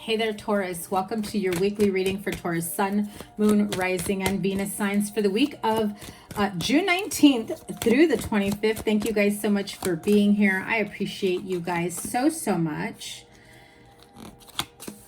Hey there, Taurus. Welcome to your weekly reading for Taurus Sun, Moon, Rising, and Venus signs for the week of June 19th through the 25th. Thank you guys so much for being here. I appreciate you guys so much.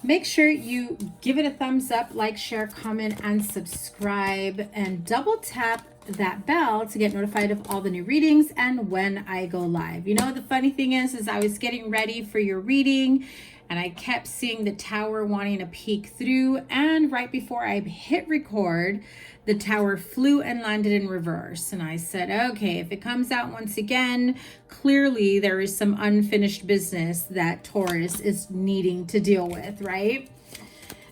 Make sure you give it a thumbs up, like, share, comment, and subscribe, and double tap that bell to get notified of all the new readings and when I go live. You know, the funny thing is I was getting ready for your reading and I kept seeing the tower wanting to peek through, and right before I hit record, the tower flew and landed in reverse. And I said, okay, if it comes out once again, clearly there is some unfinished business that Taurus is needing to deal with, right?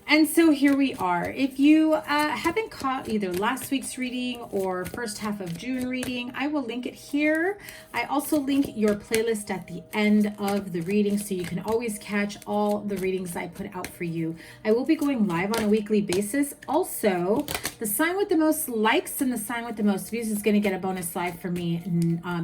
And so here we are. If you haven't caught either last week's reading or first half of June reading, I will link it here. I also link your playlist at the end of the reading so you can always catch all the readings I put out for you. I will be going live on a weekly basis. Also, the sign with the most likes and the sign with the most views is going to get a bonus live for me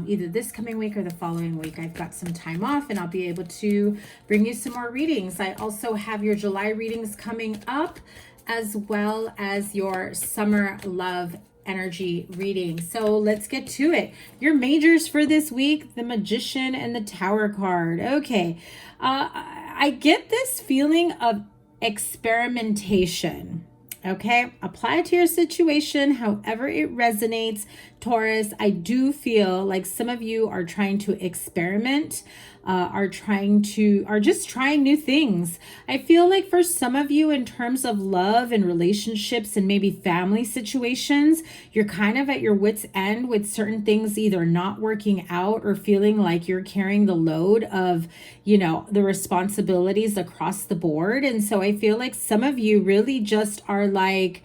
either this coming week or the following week. I've got some time off and I'll be able to bring you some more readings. I also have your July readings coming up, as well as your summer love energy reading. So let's get to it. Your majors for this week: the Magician and the Tower card. Okay, I get this feeling of experimentation. Okay, apply it to your situation however it resonates, Taurus. I do feel like some of you are trying to experiment, are just trying new things. I feel like for some of you, in terms of love and relationships and maybe family situations, you're kind of at your wit's end with certain things either not working out or feeling like you're carrying the load of, you know, the responsibilities across the board. And so I feel like some of you really just are like,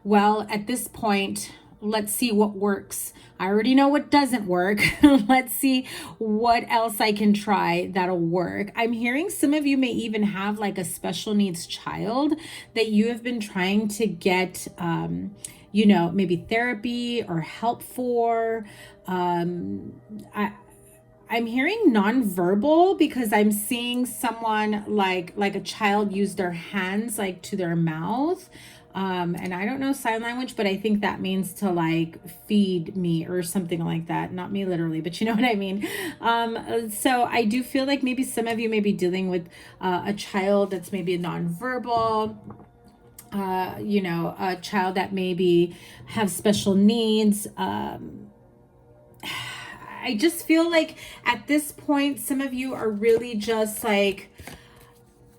well, at this point, let's see what works. I already know what doesn't work. Let's see what else I can try that'll work. I'm hearing some of you may even have like a special needs child that you have been trying to get, you know, maybe therapy or help for. I'm hearing nonverbal because I'm seeing someone like a child use their hands like to their mouth. And I don't know sign language, but I think that means to like feed me or something like that. Not me literally, but you know what I mean? So I do feel like maybe some of you may be dealing with a child that's maybe nonverbal, you know, a child that maybe have special needs. I just feel like at this point, some of you are really just like,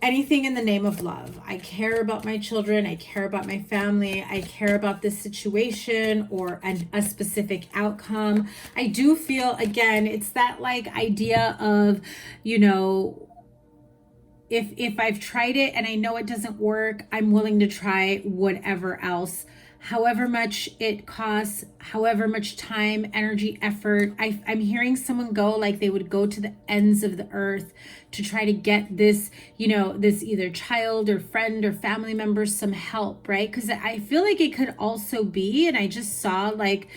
anything in the name of love. I care about my children. I care about my family. I care about this situation or a specific outcome. I do feel, again, it's that like idea of, you know, if I've tried it and I know it doesn't work, I'm willing to try whatever else, however much it costs, however much time, energy, effort. I'm hearing someone go like they would go to the ends of the earth to try to get this, you know, this either child or friend or family member some help, right? Because I feel like it could also be, and I just saw like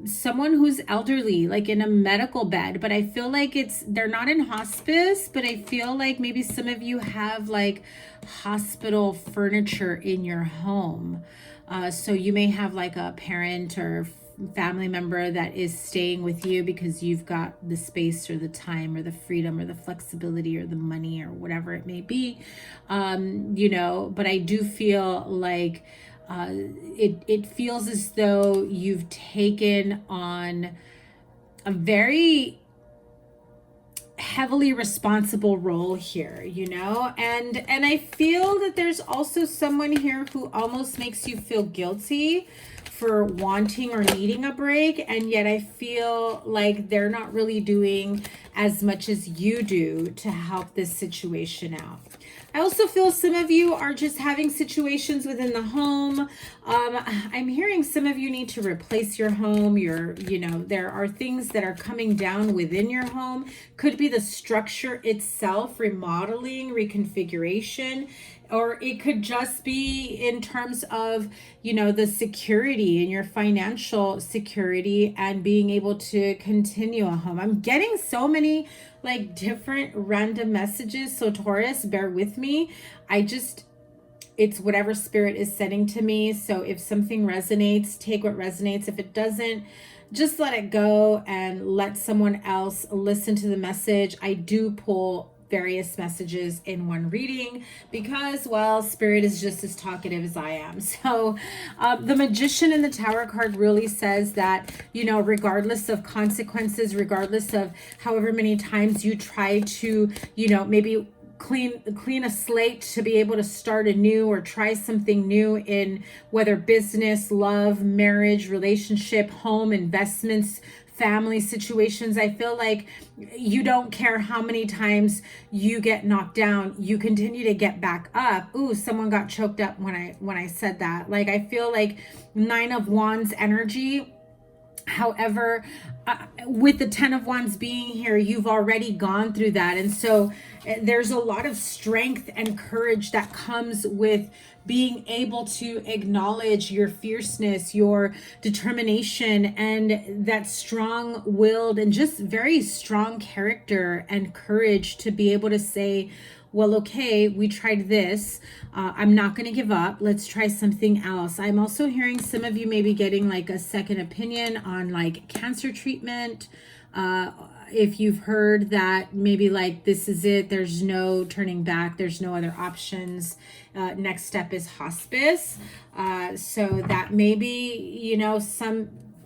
someone who's elderly, like in a medical bed, but I feel like they're not in hospice, but I feel like maybe some of you have like hospital furniture in your home. So you may have like a parent or family member that is staying with you because you've got the space or the time or the freedom or the flexibility or the money or whatever it may be, you know, but I do feel like it feels as though you've taken on a very heavily responsible role here, you know, and I feel that there's also someone here who almost makes you feel guilty for wanting or needing a break, and yet I feel like they're not really doing as much as you do to help this situation out. I also feel some of you are just having situations within the home. I'm hearing some of you need to replace your home. You know, there are things that are coming down within your home. Could be the structure itself, remodeling, reconfiguration. Or it could just be in terms of, you know, the security and your financial security and being able to continue a home. I'm getting so many like different random messages. So Taurus, bear with me. It's whatever spirit is sending to me. So if something resonates, take what resonates. If it doesn't, just let it go and let someone else listen to the message. I do pull various messages in one reading because, well, spirit is just as talkative as I am. So the Magician in the Tower card really says that, you know, regardless of consequences, regardless of however many times you try to, you know, maybe clean a slate to be able to start anew or try something new in whether business, love, marriage, relationship, home, investments, family situations. I feel like you don't care how many times you get knocked down, you continue to get back up. Ooh, someone got choked up when I said that. Like, I feel like 9 of Wands energy. However, with the 10 of Wands being here, you've already gone through that. And so there's a lot of strength and courage that comes with being able to acknowledge your fierceness, your determination, and that strong-willed and just very strong character and courage to be able to say, well, okay, we tried this. I'm not going to give up. Let's try something else. I'm also hearing some of you maybe getting like a second opinion on like cancer treatment. If you've heard that maybe like this is it, there's no turning back, there's no other options. Next step is hospice. So that may be, you know,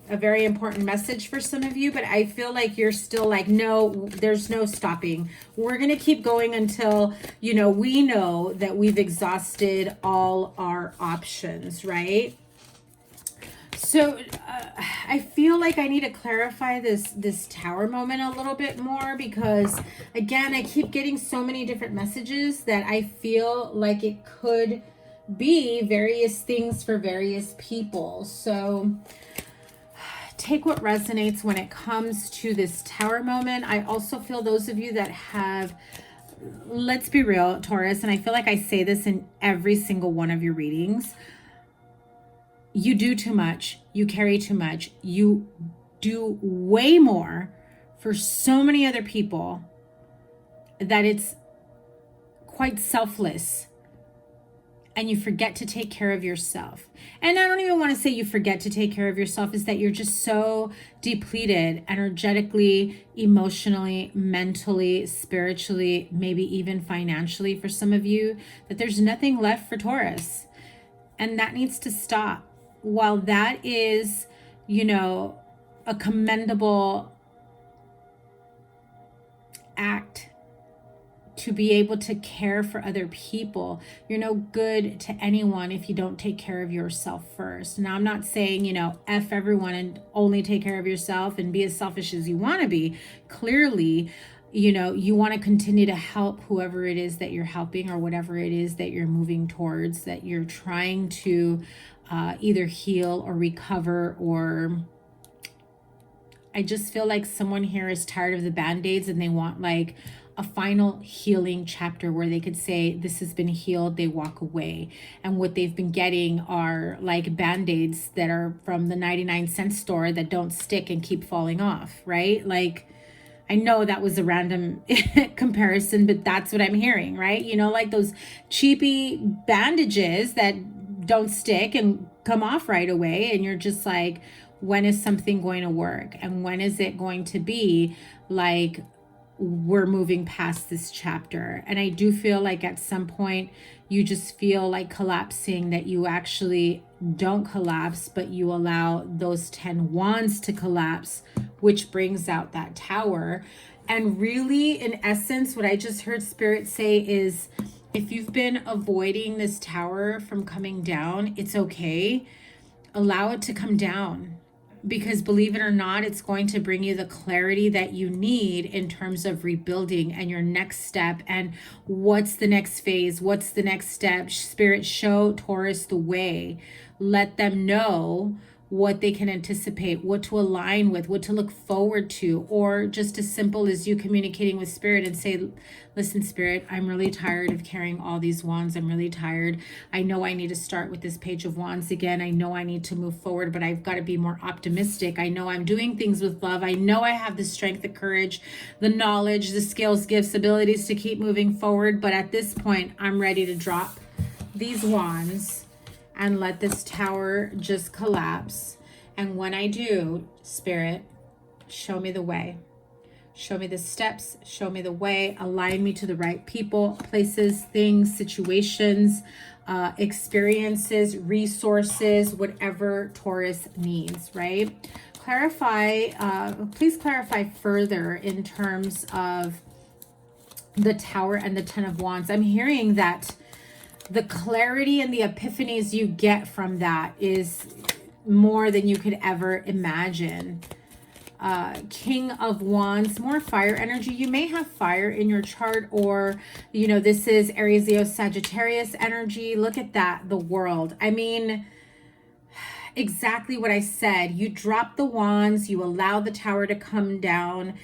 a very important message for some of you, but I feel like you're still like, no, there's no stopping. We're going to keep going until, you know, we know that we've exhausted all our options, right? So I feel like I need to clarify this tower moment a little bit more because, again, I keep getting so many different messages that I feel like it could be various things for various people. So take what resonates when it comes to this tower moment. I also feel those of you that have, let's be real, Taurus, and I feel like I say this in every single one of your readings, you do too much, you carry too much, you do way more for so many other people that it's quite selfless. And you forget to take care of yourself. And I don't even want to say you forget to take care of yourself, is that you're just so depleted energetically, emotionally, mentally, spiritually, maybe even financially for some of you, that there's nothing left for Taurus. And that needs to stop. While that is, you know, a commendable act to be able to care for other people, you're no good to anyone if you don't take care of yourself first. Now, I'm not saying, you know, F everyone and only take care of yourself and be as selfish as you want to be. Clearly, you know, you want to continue to help whoever it is that you're helping or whatever it is that you're moving towards, that you're trying to either heal or recover. Or I just feel like someone here is tired of the band-aids and they want like a final healing chapter where they could say, this has been healed, they walk away. And what they've been getting are like band-aids that are from the 99-cent store that don't stick and keep falling off, right? Like, I know that was a random comparison, but that's what I'm hearing, right? You know, like those cheapy bandages that don't stick and come off right away. And you're just like, when is something going to work? And when is it going to be like, we're moving past this chapter? And I do feel like at some point you just feel like collapsing, that you actually don't collapse, but you allow those 10 wands to collapse, which brings out that tower. And really, in essence, what I just heard Spirit say is, if you've been avoiding this tower from coming down, it's okay. Allow it to come down. Because believe it or not, it's going to bring you the clarity that you need in terms of rebuilding and your next step and what's the next phase, what's the next step. Spirit, show Taurus the way. Let them know what they can anticipate, what to align with, what to look forward to, or just as simple as you communicating with Spirit and say, listen, Spirit, I'm really tired of carrying all these wands. I'm really tired. I know I need to start with this Page of Wands again. I know I need to move forward, but I've got to be more optimistic. I know I'm doing things with love. I know I have the strength, the courage, the knowledge, the skills, gifts, abilities to keep moving forward. But at this point, I'm ready to drop these wands and let this tower just collapse. And when I do, Spirit, show me the way. Show me the steps, show me the way, align me to the right people, places, things, situations, experiences, resources, whatever Taurus needs, right? Clarify, please clarify further in terms of the Tower and the Ten of Wands. I'm hearing that the clarity and the epiphanies you get from that is more than you could ever imagine. King of Wands, more fire energy. You may have fire in your chart, or, you know, this is Aries, Leo, Sagittarius energy. Look at that, the World. I mean, exactly what I said. You drop the wands, you allow the tower to come down,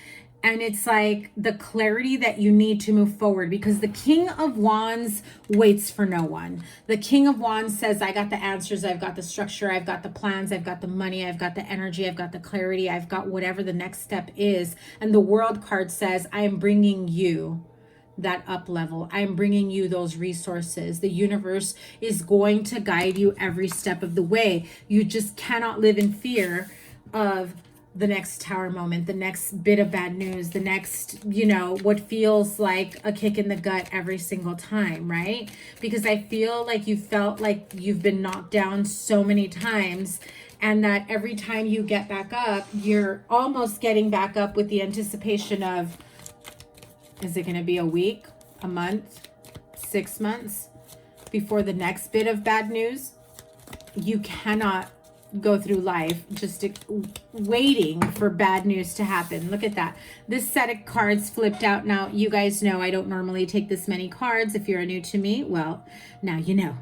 and it's like the clarity that you need to move forward, because the King of Wands waits for no one. The King of Wands says, I got the answers, I've got the structure, I've got the plans, I've got the money, I've got the energy, I've got the clarity, I've got whatever the next step is. And the World card says, I am bringing you that up level. I'm bringing you those resources. The universe is going to guide you every step of the way. You just cannot live in fear of the next tower moment, the next bit of bad news, the next, you know, what feels like a kick in the gut every single time, right? Because I feel like you felt like you've been knocked down so many times, and that every time you get back up, you're almost getting back up with the anticipation of, is it going to be a week, a month, 6 months before the next bit of bad news? You cannot go through life just waiting for bad news to happen. Look at that. This set of cards flipped out. Now, you guys know I don't normally take this many cards. If you're new to me, well, now you know.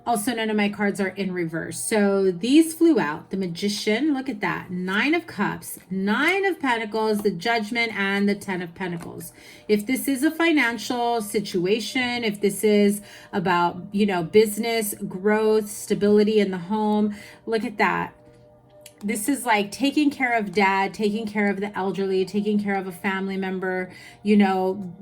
Also, none of my cards are in reverse. So these flew out. The Magician, look at that. 9 of Cups, 9 of Pentacles, the Judgment, and the 10 of Pentacles. If this is a financial situation, if this is about, you know, business, growth, stability in the home, look at that. This is like taking care of dad, taking care of the elderly, taking care of a family member, you know.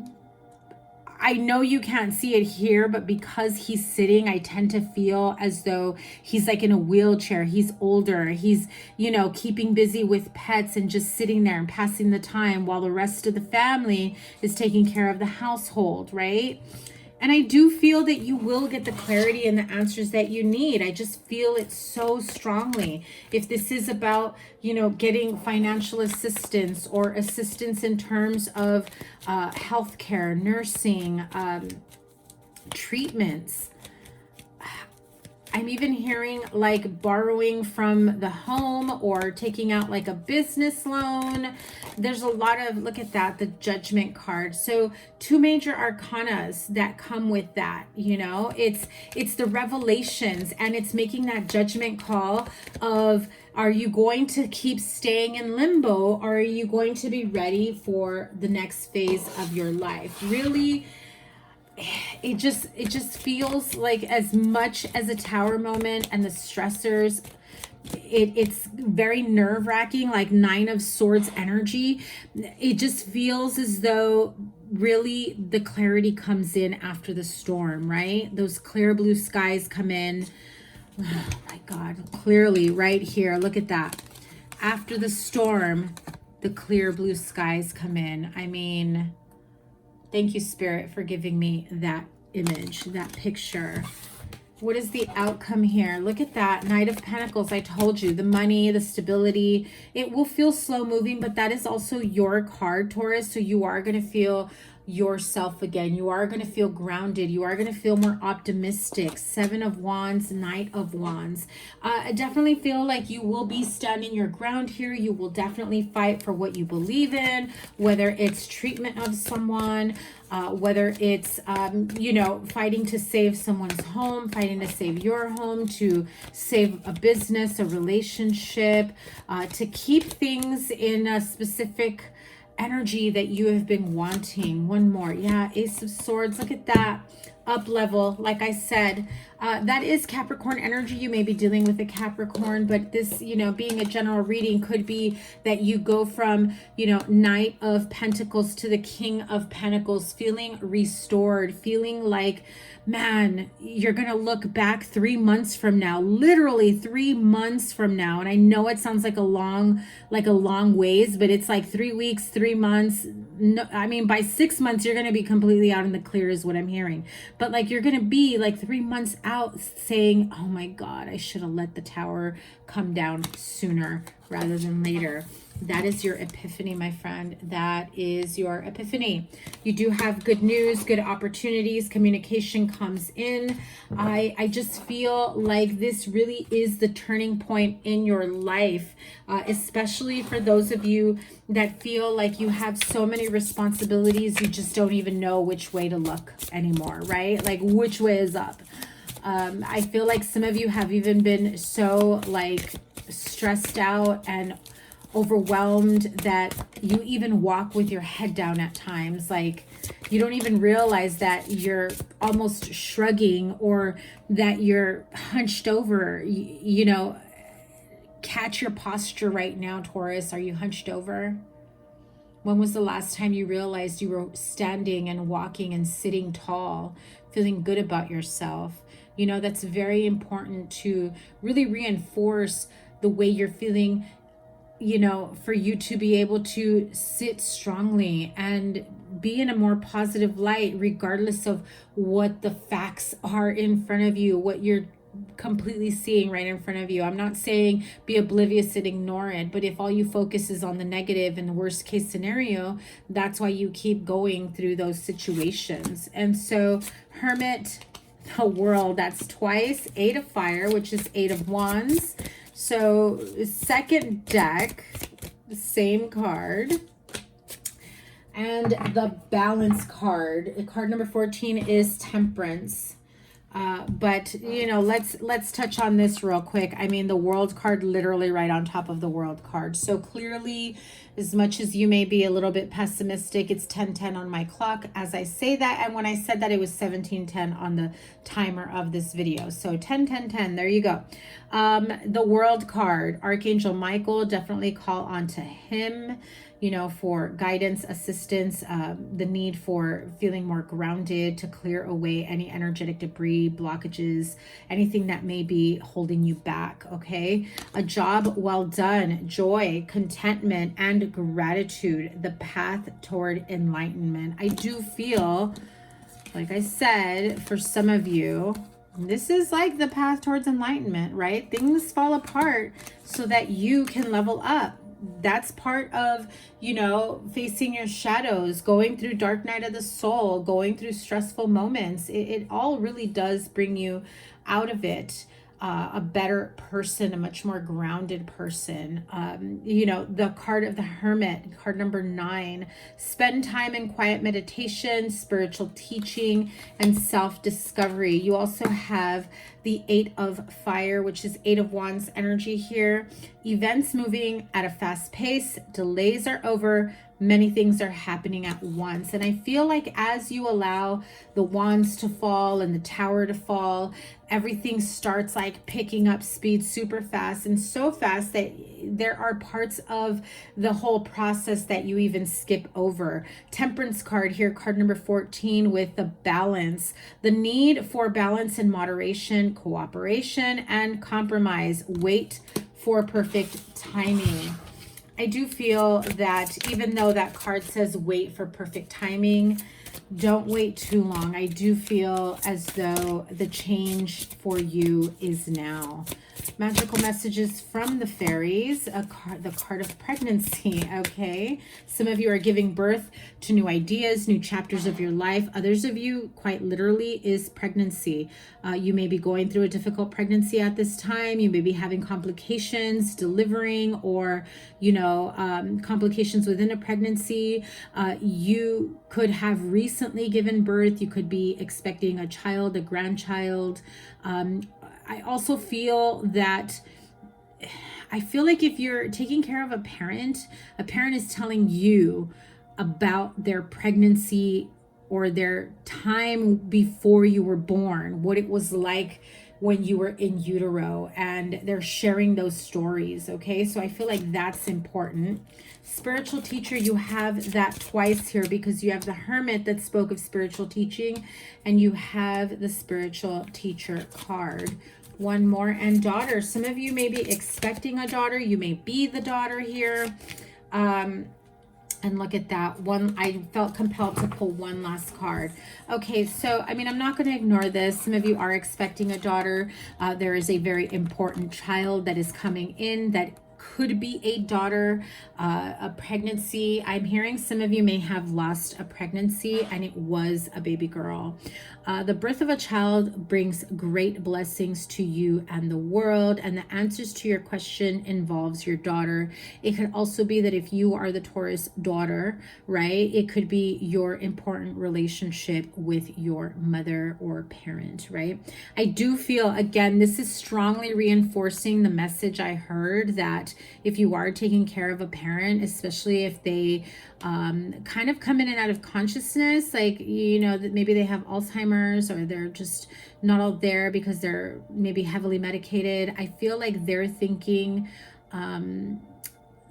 I know you can't see it here, but because he's sitting, I tend to feel as though he's like in a wheelchair. He's older. He's, you know, keeping busy with pets and just sitting there and passing the time while the rest of the family is taking care of the household, right? And I do feel that you will get the clarity and the answers that you need. I just feel it so strongly. If this is about, you know, getting financial assistance or assistance in terms of healthcare, nursing, treatments. I'm even hearing like borrowing from the home or taking out like a business loan. There's a lot of, look at that, the Judgment card. So 2 major arcanas that come with that, you know, it's the revelations, and it's making that judgment call of, are you going to keep staying in limbo, or are you going to be ready for the next phase of your life? Really, it just feels like, as much as a tower moment and the stressors, it's very nerve-wracking, like 9 of Swords energy. It just feels as though really the clarity comes in after the storm, right? Those clear blue skies come in. Oh my God, clearly right here. Look at that. After the storm, the clear blue skies come in. I mean, thank you, Spirit, for giving me that image, that picture. What is the outcome here? Look at that. Knight of Pentacles. I told you, the money, the stability. It will feel slow moving, but that is also your card, Taurus. So you are going to feel, yourself again. You are going to feel grounded. You are going to feel more optimistic. 7 of Wands, Knight of Wands. I definitely feel like you will be standing your ground here. You will definitely fight for what you believe in, whether it's treatment of someone, whether it's, you know, fighting to save someone's home, fighting to save your home, to save a business, a relationship, to keep things in a specific energy that you have been wanting. One more. Yeah, Ace of Swords. Look at that. Up level. Like I said, that is Capricorn energy. You may be dealing with a Capricorn, but this, you know, being a general reading, could be that you go from, you know, Knight of Pentacles to the King of Pentacles, feeling restored, feeling like, man, you're going to look back 3 months from now, literally 3 months from now. And I know it sounds like a long ways, but it's like 3 weeks, 3 months. No, I mean, by 6 months, you're going to be completely out in the clear is what I'm hearing. But like, you're going to be like 3 months out saying, oh my God, I should have let the tower come down sooner rather than later. That is your epiphany, my friend. That is your epiphany. You do have good news, good opportunities. Communication comes in. I just feel like this really is the turning point in your life, especially for those of you that feel like you have so many responsibilities, you just don't even know which way to look anymore, right? Like, which way is up? I feel like some of you have even been so like stressed out and overwhelmed that you even walk with your head down at times. Like, you don't even realize that you're almost shrugging or that you're hunched over. You know, catch your posture right now, Taurus. Are you hunched over? When was the last time you realized you were standing and walking and sitting tall, feeling good about yourself? You know, that's very important to really reinforce the way you're feeling, you know, for you to be able to sit strongly and be in a more positive light, regardless of what the facts are in front of you, what you're completely seeing right in front of you. I'm not saying be oblivious and ignore it, but if all you focus is on the negative and the worst case scenario, that's why you keep going through those situations. And so Hermit, the World, that's twice. 8 of Fire, which is 8 of Wands. So second deck, the same card. And the Balance card. Card number 14 is Temperance. But, you know, let's touch on this real quick. I mean, the World card literally right on top of the World card. So clearly, as much as you may be a little bit pessimistic, it's 10:10 on my clock as I say that. And when I said that, it was 17:10 on the timer of this video. So 10:10:10, there you go. The World card, Archangel Michael, definitely call on to him, you know, for guidance, assistance, the need for feeling more grounded, to clear away any energetic debris, blockages, anything that may be holding you back, okay? A job well done, joy, contentment, and gratitude, the path toward enlightenment. I do feel, like I said, for some of you, this is like the path towards enlightenment, right? Things fall apart so that you can level up. That's part of, you know, facing your shadows, going through dark night of the soul, going through stressful moments. It all really does bring you out of it a better person, a much more grounded person. You know, the card of the Hermit, card number 9, spend time in quiet meditation, spiritual teaching, and self-discovery. You also have the 8 of Fire, which is 8 of Wands energy here. Events moving at a fast pace, delays are over, many things are happening at once. And I feel like as you allow the wands to fall and the tower to fall, everything starts like picking up speed super fast, and so fast that there are parts of the whole process that you even skip over. Temperance card here, card number 14, with the Balance, the need for balance and moderation, cooperation, and compromise. Wait for perfect timing. I do feel that even though that card says wait for perfect timing, don't wait too long. I do feel as though the change for you is now. magical messages from the fairies. The card of pregnancy, okay? Some of you are giving birth to new ideas, new chapters of your life. Others of you, quite literally, is pregnancy. You may be going through a difficult pregnancy at this time. You may be having complications, delivering, or, you know, complications within a pregnancy. You could have recently given birth. You could be expecting a child, a grandchild. I also feel that like if you're taking care of a parent is telling you about their pregnancy or their time before you were born, what it was like when you were in utero, and they're sharing those stories, okay? So I feel like that's important. Spiritual teacher, you have that twice here because you have the Hermit that spoke of spiritual teaching, and you have the spiritual teacher card. One more, and daughter. Some of you may be expecting a daughter. You may be the daughter here. And look at that one. I felt compelled to pull one last card. Okay, so I mean, I'm not going to ignore this. Some of you are expecting a daughter. There is a very important child that is coming in that could be a daughter, a pregnancy. I'm hearing some of you may have lost a pregnancy and it was a baby girl. The birth of a child brings great blessings to you and the world, and the answers to your question involves your daughter. It could also be that if you are the Taurus daughter, right, it could be your important relationship with your mother or parent, right? I do feel, again, this is strongly reinforcing the message I heard that if you are taking care of a parent, especially if they kind of come in and out of consciousness, like, you know, that maybe they have Alzheimer's or they're just not all there because they're maybe heavily medicated. I feel like they're thinking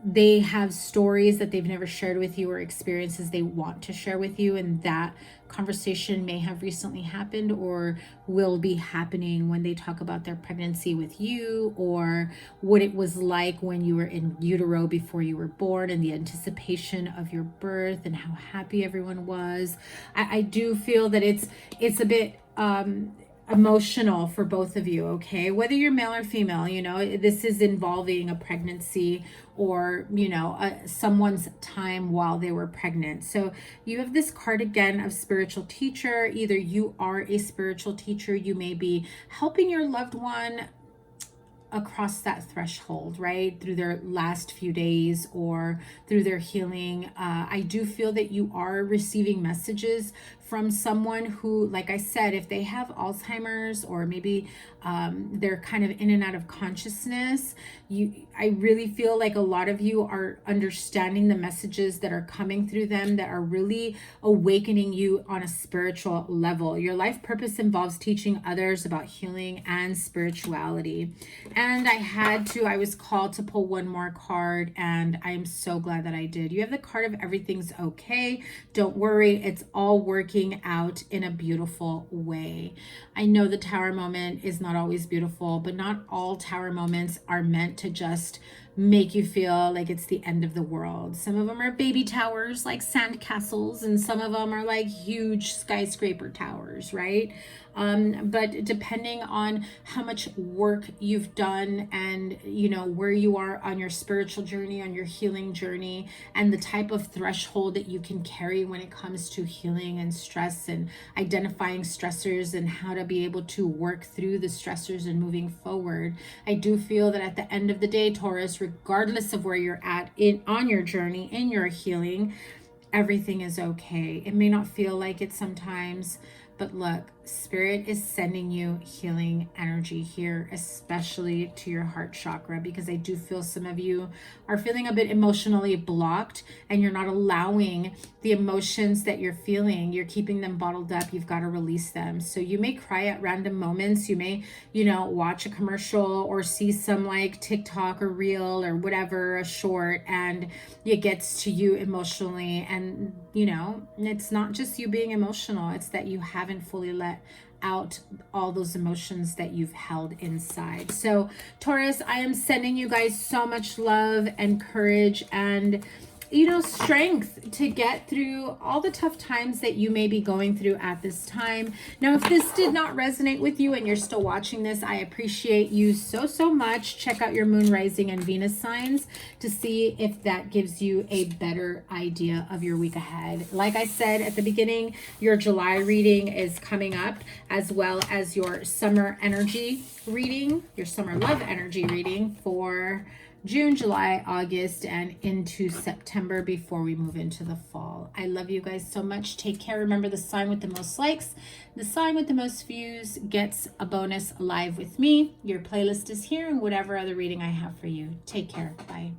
they have stories that they've never shared with you or experiences they want to share with you, and that conversation may have recently happened or will be happening when they talk about their pregnancy with you, or what it was like when you were in utero before you were born and the anticipation of your birth and how happy everyone was. I do feel that it's a bit emotional for both of you, okay? Whether you're male or female, you know, this is involving a pregnancy or, you know, someone's time while they were pregnant. So you have this card again of spiritual teacher. Either you are a spiritual teacher, you may be helping your loved one across that threshold, right, through their last few days or through their healing. I do feel that you are receiving messages from someone who, like I said, if they have Alzheimer's or maybe they're kind of in and out of consciousness, I really feel like a lot of you are understanding the messages that are coming through them that are really awakening you on a spiritual level. Your life purpose involves teaching others about healing and spirituality. And I was called to pull one more card, and I am so glad that I did. You have the card of everything's okay. Don't worry, it's all working out in a beautiful way. I know the tower moment is not always beautiful, but not all tower moments are meant to just make you feel like it's the end of the world. Some of them are baby towers like sand castles, and some of them are like huge skyscraper towers, right? But depending on how much work you've done and, you know, where you are on your spiritual journey, on your healing journey, and the type of threshold that you can carry when it comes to healing and stress and identifying stressors and how to be able to work through the stressors and moving forward. I do feel that at the end of the day, Taurus, regardless of where you're at on your journey, in your healing, everything is okay. It may not feel like it sometimes, but look, Spirit is sending you healing energy here, especially to your heart chakra, because I do feel some of you are feeling a bit emotionally blocked and you're not allowing the emotions that you're feeling. You're keeping them bottled up. You've got to release them. So you may cry at random moments. You may, you know, watch a commercial or see some like TikTok or reel or whatever, a short, and it gets to you emotionally. And, you know, it's not just you being emotional. It's that you haven't fully let out all those emotions that you've held inside. So Taurus, I am sending you guys so much love and courage, and you know, strength to get through all the tough times that you may be going through at this time. Now, if this did not resonate with you and you're still watching this, I appreciate you so much. Check out your moon, rising, and Venus signs to see if that gives you a better idea of your week ahead. Like I said at the beginning, your July reading is coming up, as well as your summer energy reading, your summer love energy reading for June, July, August, and into September before we move into the fall. I love you guys so much. Take care. Remember, the sign with the most likes, the sign with the most views gets a bonus live with me. Your playlist is here and whatever other reading I have for you. Take care. Bye.